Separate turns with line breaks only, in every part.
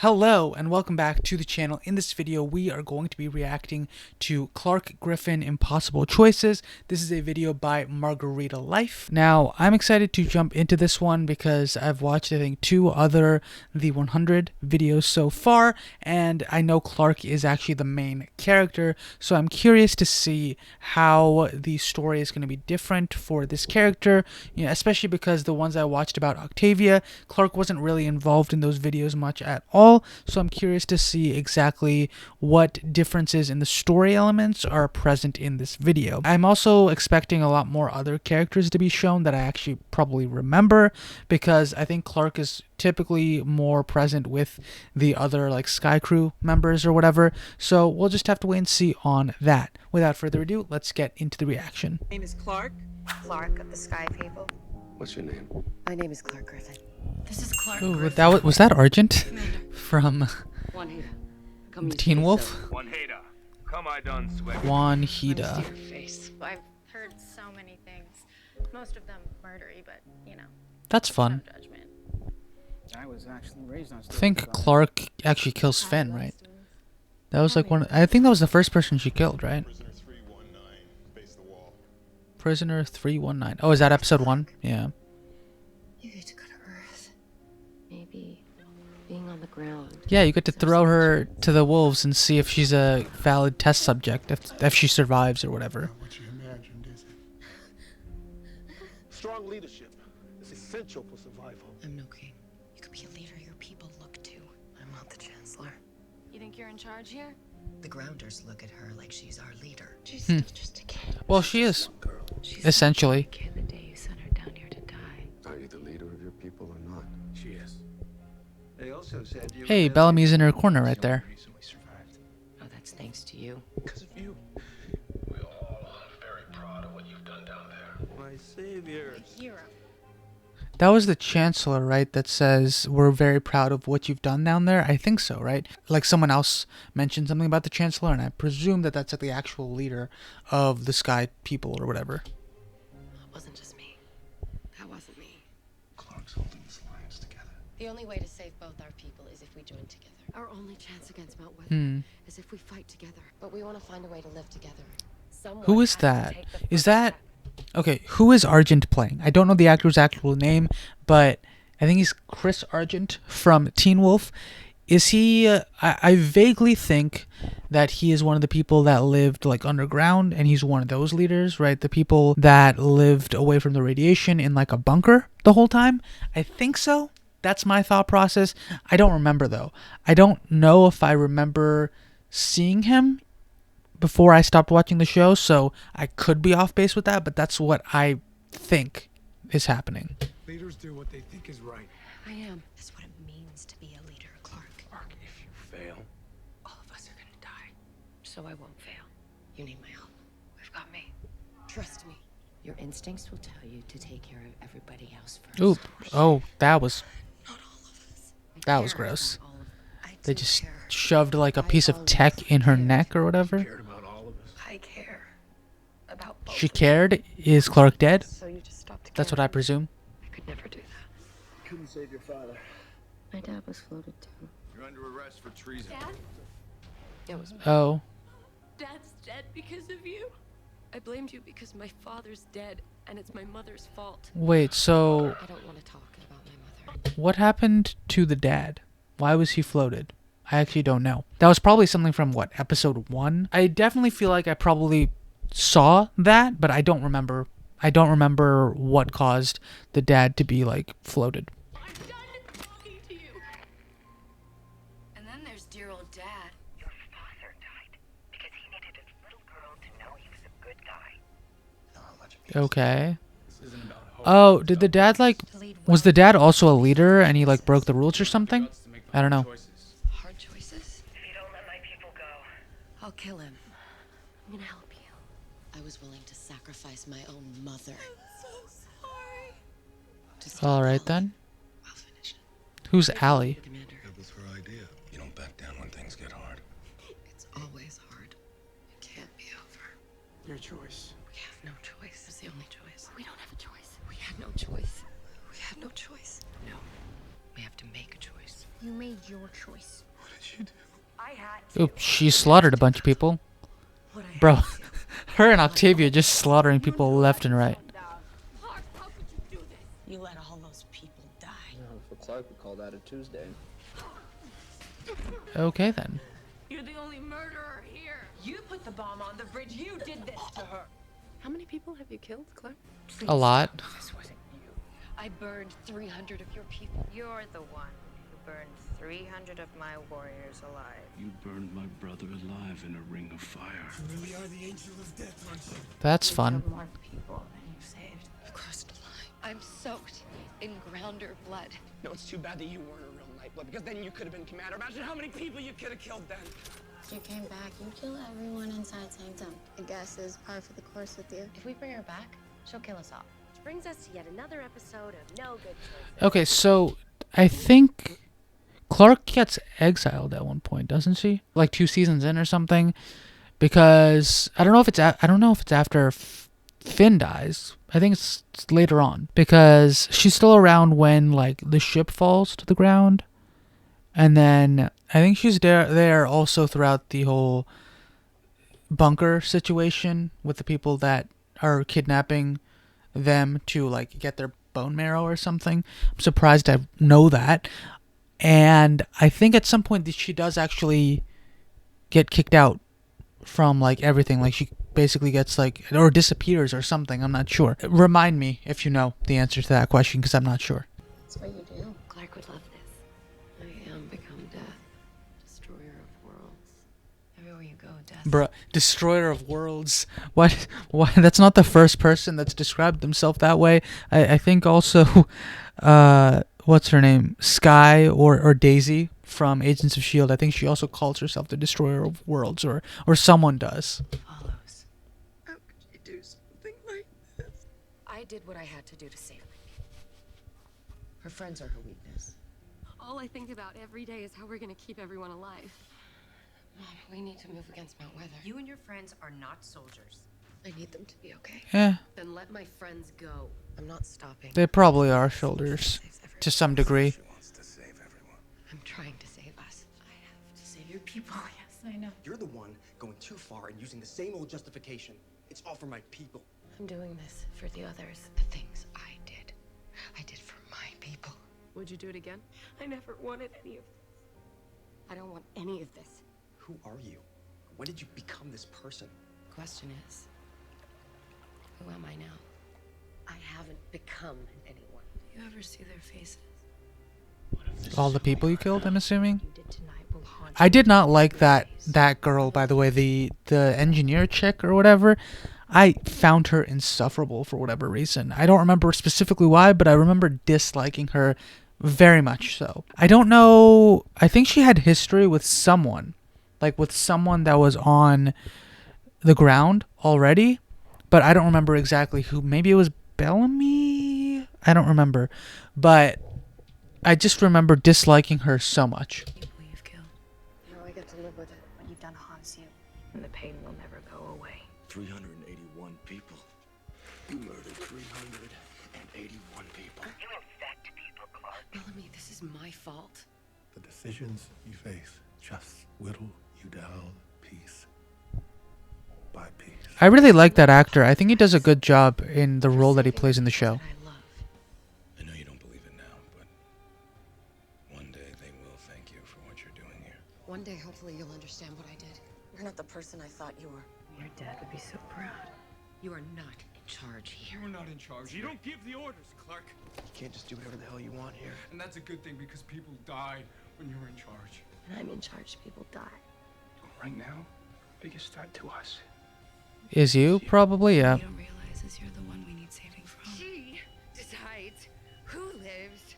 Hello and welcome back to the channel. In this video we are going to be reacting to Clarke Griffin Impossible Choices. This is a video by Margarita Life. Now I'm excited to jump into this one because I've watched I think two other The 100 videos so far, and I know Clarke is actually the main character, so I'm curious to see how the story is going to be different for this character, especially because the ones I watched about Octavia, Clarke wasn't really involved in those videos much at all. So I'm curious to see exactly what differences in the story elements are present in this video. I'm also expecting a lot more other characters to be shown that I actually probably remember, because I think Clarke is typically more present with the other like Sky Crew members or whatever. So we'll just have to wait and see on that. Without further ado, let's get into the reaction.
My name is Clarke.
Clarke of the Sky People.
What's your name?
My name is Clarke Griffin.
This is Clarke
Ooh,
Griffin.
was that Argent from
Juanita, come
Teen Wolf?
Juanita, come I done sweat.
Juanita.
I've heard so many things. Most of them murdery, but
That's fun.
no judgment.
I was actually raised on
I think Clarke actually kills Finn, right? That was like I think that was the first person she killed, right? Prisoner 319. Oh, is that episode 1? Yeah.
you get to go to Earth. Maybe being on the ground.
Yeah, you get to throw her to the wolves and see if she's a valid test subject, if she survives or whatever.
Not what you imagined, is it?
Strong leadership is essential for survival.
I'm no king. You could be a leader your people look to. I'm not the Chancellor.
You think you're in charge here?
The Grounders look at her like she's our leader. She's
Hmm.
still just a kid.
Well, she is,
She's
essentially.
a kid the day you sent her down here to die.
Are you the leader of your people or not?
She is.
They also said you.
Hey, Bellamy's in her corner right there.
Reason we survived.
Oh, that's thanks to you.
Because of you.
We all are very proud of what you've done down there.
My savior.
Hero.
That was the Chancellor, right, that says, we're very proud of what you've done down there? I think so, right? Like someone else mentioned something about the Chancellor, and I presume that that's like the actual leader of the Sky People or whatever.
It wasn't just me. That wasn't me.
Clark's holding this alliance together.
The only way to save both our people is if we join together. Our only chance against Mount Weather
Hmm.
is if we fight together. But we want to find a way to live together. Someone
Who is
has to
that?
take the
Is
first
that...
step.
Okay, who is Argent playing? I don't know the actor's actual name, but I think he's Chris Argent from Teen Wolf. Is he... I vaguely think that he is one of the people that lived like underground, and he's one of those leaders, right? The people that lived away from the radiation in like a bunker the whole time? I think so. That's my thought process. I don't remember though. I don't know if I remember seeing him before I stopped watching the show, so I could be off base with that, but that's what I think is happening.
Leaders do what they think is right.
I am. That's what it means to be a leader, Clarke.
Clark, if you fail,
All of us are gonna die. So I won't fail. You need my help. We've got me. Trust me. Your instincts will tell you to take care of everybody else first.
Oop. Oh, that was
Not all of us.
That was gross.
Not all of- I
they
do
just
care.
shoved like a piece of tech in her neck or whatever.
cared about all of us.
I care about both.
She cared. Is Clarke dead?
So you just stopped caring.
That's what I presume.
I could never do that.
Couldn't save your father.
My dad was floated too.
You're under arrest for treason.
Dad?
It was me.
Oh.
Dad's dead because of you. I blamed you because my father's dead, and it's my mother's fault.
Wait, so
I don't want to talk about my mother.
what happened to the dad? Why was he floated? I actually don't know. That was probably something from what, episode 1? I definitely feel like I probably saw that, but I don't remember. I don't remember what caused the dad to be like floated.
I'm done talking to you. And then there's dear old Dad.
Your father died because he needed his little girl to know he was a good guy.
Okay. Oh, did the dad like... Was the dad also a leader and he like broke the rules or something? I don't know.
Hard choices.
If you don't let my people go,
I'll kill him. I'm gonna help you. I was willing to sacrifice my own mother. I'm so sorry. To save
All right
Allie.
then.
I'll finish it.
Who's Allie?
Commander,
That was her idea. You don't back down when things get hard.
it's always hard. It can't be over.
Your choice.
We have no choice. It's the only choice. We don't have a choice. We had no choice. We had no choice. No. We have to make a choice.
You made your choice.
What did you do?
I had to.
Oops, she slaughtered a bunch of people.
What I
Bro,
had to.
her and Octavia just slaughtering people left and right.
Clarke, how could you do this?
You let all those people die.
For Clarke, we call that a Tuesday.
Okay then.
You're the only murderer here.
You put the bomb on the bridge. You did this to her.
How many people have you killed, Clarke?
A lot.
This wasn't you.
I burned 300 of your people.
You're the one who burned 300 of my warriors alive.
You burned my brother alive in a ring of fire.
You really are the angel of death, aren't you?
That's fun.
Killed more people than you saved.
You crossed a line. I'm soaked in grounder blood.
No, it's too bad that you weren't a real Nightblood, because then you could have been commander. Imagine how many people you could have killed then.
If you came back, you'd kill everyone inside Sanctum. I guess is par for the course with you.
If we bring her back, she'll kill us all.
Which brings us to yet another episode of No Good Choices.
Okay, so I think Clarke gets exiled at one point, doesn't she? Like 2 seasons in or something, because I don't know if it's after Finn dies. I think it's later on, because she's still around when like the ship falls to the ground, and then I think she's there also throughout the whole bunker situation with the people that are kidnapping them to like get their bone marrow or something. I'm surprised I know that. And I think at some point that she does actually get kicked out from like everything. Like she basically gets like, or disappears or something. I'm not sure. Remind me if you know the answer to that question, because I'm not sure.
That's what you do.
Clarke would love this. I am become death. Destroyer of worlds. Everywhere you go, death.
Bruh, destroyer of worlds. What? Why? That's not the first person that's described themselves that way. I think also, what's her name? Sky or Daisy from Agents of S.H.I.E.L.D. I think she also calls herself the destroyer of worlds, or someone does.
Follows.
How could you do something like this?
I did what I had to do to save my people. Her friends are her weakness.
All I think about every day is how we're gonna keep everyone alive.
Mom, we need to move against Mount Weather.
You and your friends are not soldiers.
I need them to be okay.
Yeah,
Then let my friends go. I'm not stopping.
they probably are shoulders to some degree.
She wants to save everyone.
I'm trying to save us. I have to save your people. Yes, I know.
You're the one going too far and using the same old justification. It's all for my people.
I'm doing this for the others. The things I did for my people.
Would you do it again? I never wanted any of this.
I don't want any of this.
Who are you? When did you become this person?
Question is, who am I now? I haven't become anyone. Do you ever see their faces?
All the people you killed, I'm assuming.
What you did tonight will haunt
I did not like that girl, by the way, the engineer chick or whatever. I found her insufferable for whatever reason. I don't remember specifically why, but I remember disliking her very much so. I don't know. I think she had history with someone, like with someone that was on the ground already, but I don't remember exactly who. Maybe it was Bellamy? I don't remember. But I just remember disliking her so much.
people you've killed.
Now I get to live with it. What you've done haunts you.
And the pain will never go away.
381 people. You murdered 381 people.
You infect people, Clarke.
Bellamy, this is my fault.
The decisions you face just whittle you down piece by piece.
I really like that actor. I think he does a good job in the role that he plays in the show.
That I love.
I know you don't believe it now, but one day they will thank you for what you're doing here.
One day, hopefully, you'll understand what I did. You're not the person I thought you were. Your dad would be so proud. You are not in charge here.
You're not in charge. You don't give the orders, Clarke.
You can't just do whatever the hell you want here.
And that's a good thing because people died when you were in charge.
And I'm in charge. People die.
Right now, biggest threat to us.
Is you? Probably, yeah.
You don't realize is you're the one we need saving from.
She decides who lives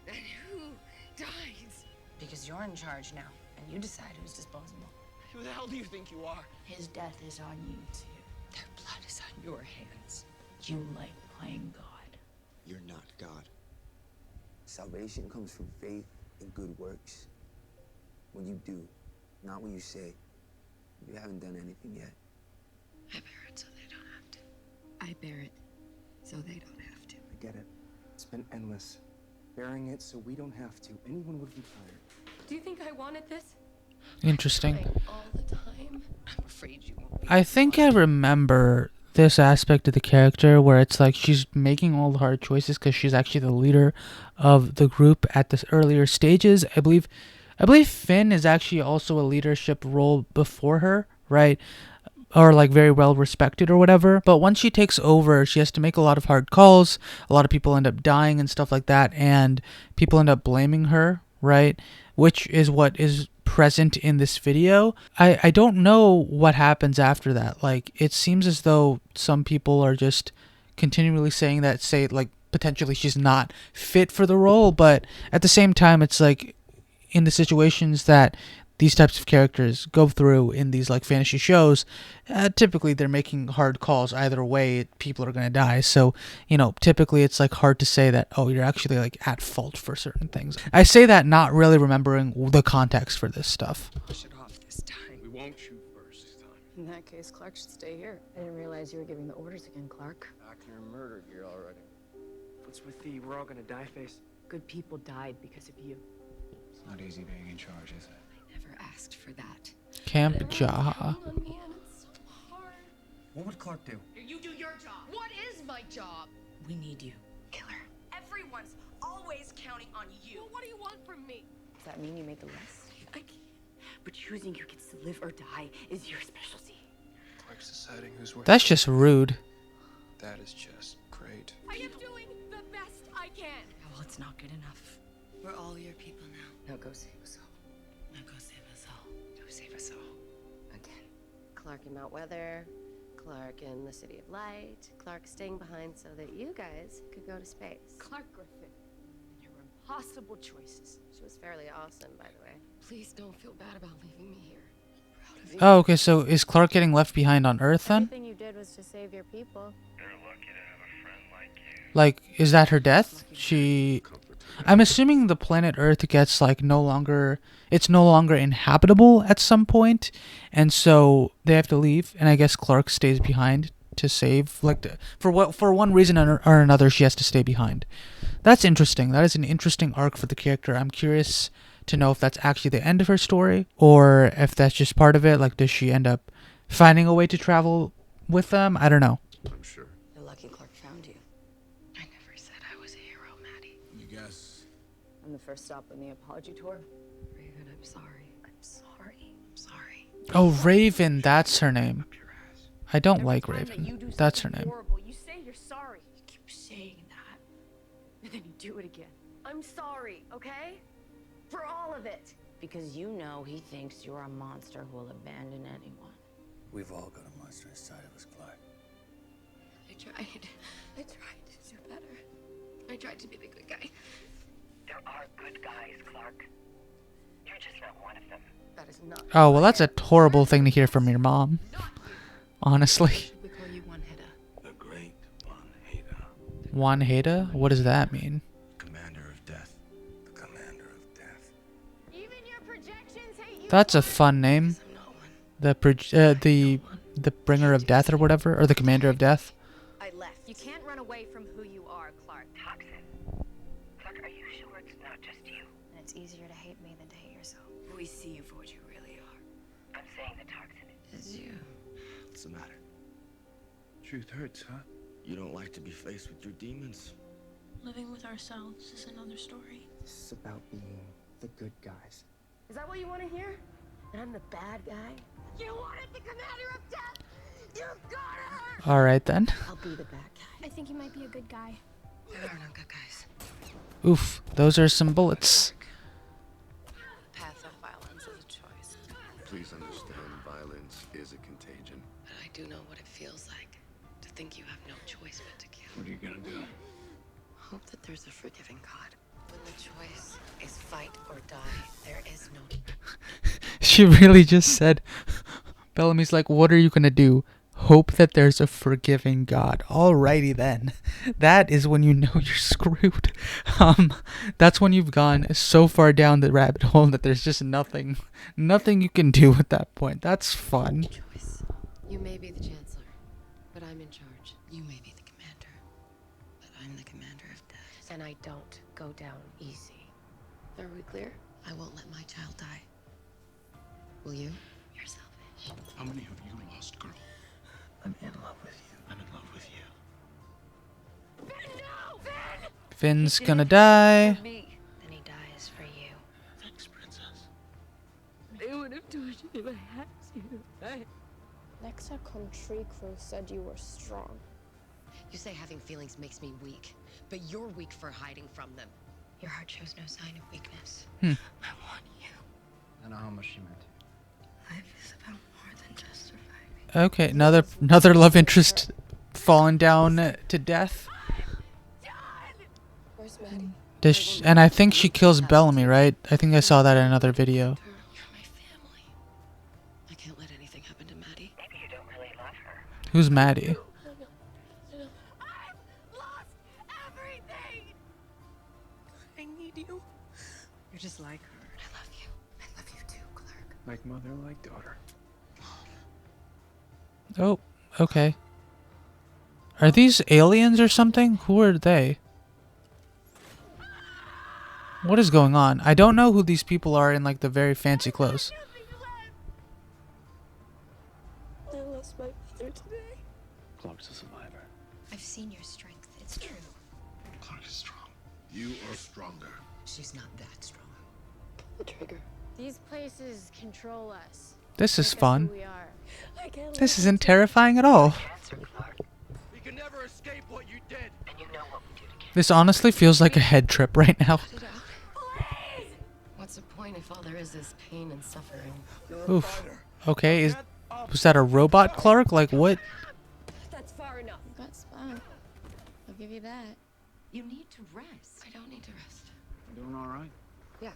and who dies.
Because you're in charge now, and you decide who's disposable.
Who the hell do you think you are?
His death is on you, too. Their blood is on your hands. You like playing God.
You're not God. Salvation comes from faith and good works. When you do, not when you say. You haven't done anything yet.
I bear it so they don't have to. I bear it so they don't have to.
I get it. It's been endless.
Bearing it so we don't have to. Anyone would be tired.
Do you think I wanted this?
Interesting.
All the time.
I'm afraid you won't.
I think I remember this aspect of the character where it's like she's making all the hard choices because she's actually the leader of the group at this earlier stages. I believe Finn is actually also a leadership role before her, right? Or like very well respected or whatever. But once she takes over, she has to make a lot of hard calls. A lot of people end up dying and stuff like that, and people end up blaming her, right? Which is what is present in this video. I don't know what happens after that. Like, it seems as though some people are just continually saying that, say, like, potentially she's not fit for the role, but at the same time, it's like, in the situations that these types of characters go through in these like fantasy shows, typically they're making hard calls either way. People are going to die, so typically it's like hard to say that, oh, you're actually like at fault for certain things. I say that not really remembering the context for this stuff.
Push it off this time.
We won't shoot first this time.
In that case, Clarke should stay here. I didn't realize you were giving the orders again, Clarke.
Back in your murder gear already.
What's with the we're all gonna die face?
Good people died because of you.
It's not easy being in charge, is it?
Never asked for that.
Camp Jaha.
What would Clarke do?
You do your job. What is my job?
We need you.
Kill her. Everyone's always counting on you. Well, what do you want from me?
Does that mean you made the list?
I can't.
But choosing who gets to live or die is your specialty.
Clark's deciding who's worth.
That's just rude.
That is just great.
I am doing the best I can.
Well, it's not good enough. We're all your people now. Now go save us all. Now go save us all. Go save us all.
Again. Clarke in Mount Weather. Clarke in the City of Light. Clarke staying behind so that you guys could go to space.
Clarke Griffin. And your impossible choices.
She was fairly awesome, by the way.
Please don't feel bad about leaving me here. I'm proud of you.
Oh, okay, so is Clarke getting left behind on Earth then?
Everything you did was to save your people.
You're lucky to have a friend like you.
Like, is that her death? I'm assuming the planet Earth gets like it's no longer inhabitable at some point, and so they have to leave, and I guess Clarke stays behind to save, for one reason or another, she has to stay behind. That's interesting. That is an interesting arc for the character. I'm curious to know if that's actually the end of her story, or if that's just part of it. Like, does she end up finding a way to travel with them? I don't know.
I'm sure.
You're lucky Clarke found you. I never said I was a hero, Maddie.
You guess.
I'm the first stop on the apology tour.
Raven, I'm sorry.
I'm sorry. I'm sorry.
Oh, Raven, that's her name. I don't like Raven. That's her name.
Horrible. You say you're sorry.
You keep saying that, and then you do it again.
I'm sorry, okay? For all of it.
Because you know he thinks you're a monster who will abandon anyone.
We've all got a monster inside of us, Clarke.
I tried. I tried to do better. I tried to be the good guy.
There are good guys, Clarke. You're just not one of them.
That is not.
Oh, well, that's a horrible thing to hear from your mom. Honestly.
We call you One Hida.
The great One Hida.
One Hida? What does that mean?
Commander of Death. The Commander of Death.
Even your projections hate you.
That's a fun name. The Bringer of Death or whatever, or the Commander of Death.
I left. You can't run away from who you are, Clarke.
Toxin. Clarke, are you sure it's not just you?
And it's easier to hate me than to hate yourself.
We see you for what you really are.
I'm saying the toxin
It's you.
What's the matter?
Truth hurts, huh?
You don't like to be faced with your demons.
Living with ourselves is another story.
This is about being the good guys.
Is that what you want to hear? And I'm the bad guy?
You wanted the Commander of Death. You've got her.
All right then.
I'll be the bad guy.
I think he might be a good guy.
There are no good guys.
Oof, those are some bullets.
Path of violence is a choice.
Please understand, violence is a contagion.
But I do know what it feels like to think you have no choice but to kill.
What are you gonna do?
Hope that there's a forgiving God. When the choice is fight or die, there is no...
She really just said, Bellamy's like, what are you gonna do? Hope that there's a forgiving God. Alrighty then. That is when you know you're screwed. That's when you've gone so far down the rabbit hole that there's just nothing you can do at that point. That's fun.
Choice. You may be the Chancellor, but I'm in charge.
You may be the commander, but I'm the commander of death.
And I don't go down easy. Are we clear? I won't let my child die. Will you? You're selfish.
How many have you lost, girl? I'm in love with you. I'm in love with you.
Finn, no! Finn!
Finn's gonna die.
Then he dies for you.
Thanks, princess.
They would have told you if I had to.
Nexa Country Crew said you were strong.
You say having feelings makes me weak, but you're weak for hiding from them.
Your heart shows no sign of weakness.
Hmm.
I want you.
I know how much she meant to you.
Life is about more than just surviving.
Okay, another love interest falling down to death.
Where's Maddie?
And I think she kills Bellamy, right? I think I saw that in another video.
You're my family. I can't let anything happen to Maddie.
Maybe you don't really love her.
Who's Maddie?
I've lost everything! I need you.
You're just like her. I love you. I love you too, Clarke.
Like mother, like daughter.
Oh, okay. Are these aliens or something? Who are they? What is going on? I don't know who these people are in like the very fancy clothes.
I lost my mother today.
Clarke's a survivor.
I've seen your strength. It's true.
Clarke is strong. You are stronger.
She's not that strong.
The trigger. These places control us.
This is
Make us
fun.
who we are. I can't
This
let
isn't terrifying at all.
Answer, Clarke.
You can never escape what you did.
And you know what we do together.
This honestly feels like a head trip right now.
What's the point if all there is pain and suffering?
Oof. Okay, was that a robot Clarke? Like what?
That's far enough. You got spun. I'll give you that.
You need to rest. I don't need to rest.
You doing all right?
Yeah.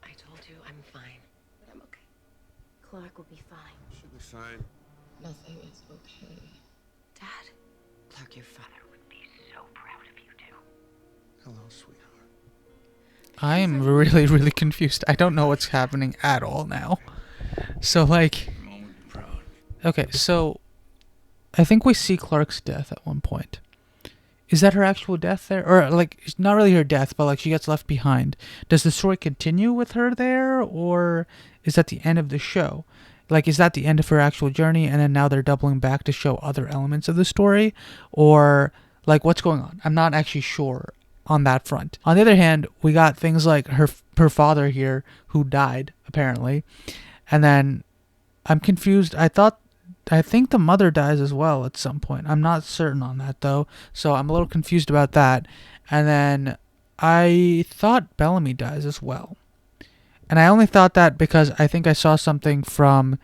I told you I'm fine. But I'm okay. Clarke will be fine.
Should be fine.
Nothing is okay. Dad? Clarke, your father.
I would be so proud of you two.
Hello, sweetheart.
I am really, really confused. I don't know what's happening at all now. So like, okay, so I think we see Clarke's death at one point. Is that her actual death there? Or like, it's not really her death, but like she gets left behind. Does the story continue with her there? Or is that the end of the show? Like, is that the end of her actual journey and then now they're doubling back to show other elements of the story? Or like, what's going on? I'm not actually sure on that front. On the other hand, we got things like her father here who died, apparently. And then I'm confused. I think the mother dies as well at some point. I'm not certain on that though. So I'm a little confused about that. And then I thought Bellamy dies as well. And I only thought that because I think I saw something from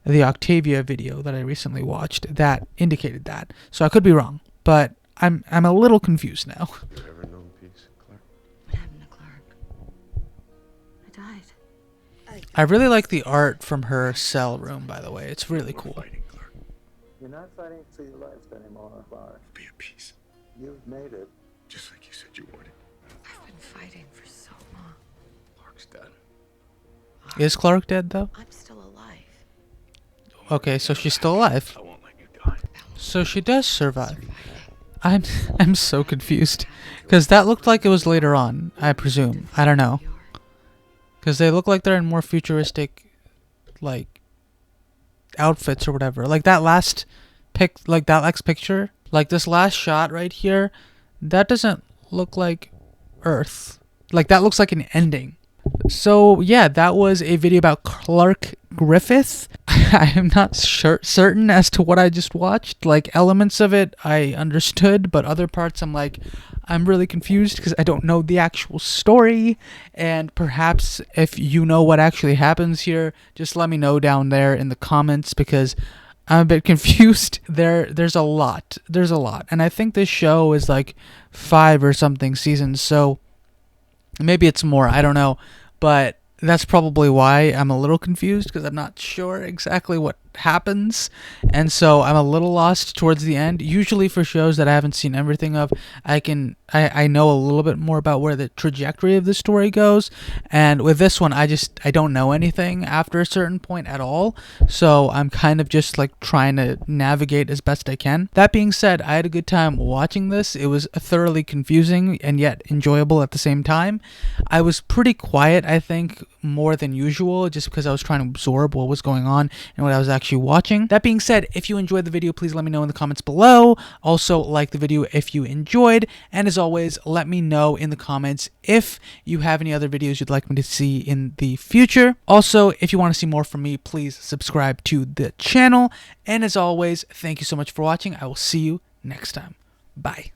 the Octavia video that I recently watched that indicated that. So I could be wrong, but I'm a little confused now.
You ever known peace, Clarke?
What happened to Clarke? I died.
I really like the art from her cell room, by the way. It's really cool.
You're not fighting for your life anymore, Clarke.
Be at peace.
You've made it.
Just like you said you would.
I've been fighting for so long.
Clarke's dead.
Is Clarke dead though?
I'm still alive.
Okay, so she's still alive.
I won't let you die.
So she does survive. I'm so confused. Because that looked like it was later on, I presume. I don't know. Because they look like they're in more futuristic, like, outfits or whatever. Like that last picture, like this last shot right here, that doesn't look like Earth. Like that looks like an ending. So yeah, that was a video about Clarke Griffin. I am not certain as to what I just watched. Like elements of it I understood, but other parts I'm really confused because I don't know the actual story. And perhaps if you know what actually happens here, just let me know down there in the comments because I'm a bit confused. There's a lot. And I think this show is like 5 or something seasons, so maybe it's more, I don't know. But that's probably why I'm a little confused because I'm not sure exactly what happens, and so I'm a little lost towards the end. Usually for shows that I haven't seen everything of, I know a little bit more about where the trajectory of the story goes, and with this one I don't know anything after a certain point at all, so I'm kind of just like trying to navigate as best I can. That being said, I had a good time watching this. It was thoroughly confusing and yet enjoyable at the same time. I was pretty quiet, I think, more than usual, just because I was trying to absorb what was going on and what I was actually watching. That being said, if you enjoyed the video, please let me know in the comments below. Also, like the video if you enjoyed, and as always, let me know in the comments if you have any other videos you'd like me to see in the future. Also, if you want to see more from me, please subscribe to the channel, and as always, thank you so much for watching. I will see you next time. Bye.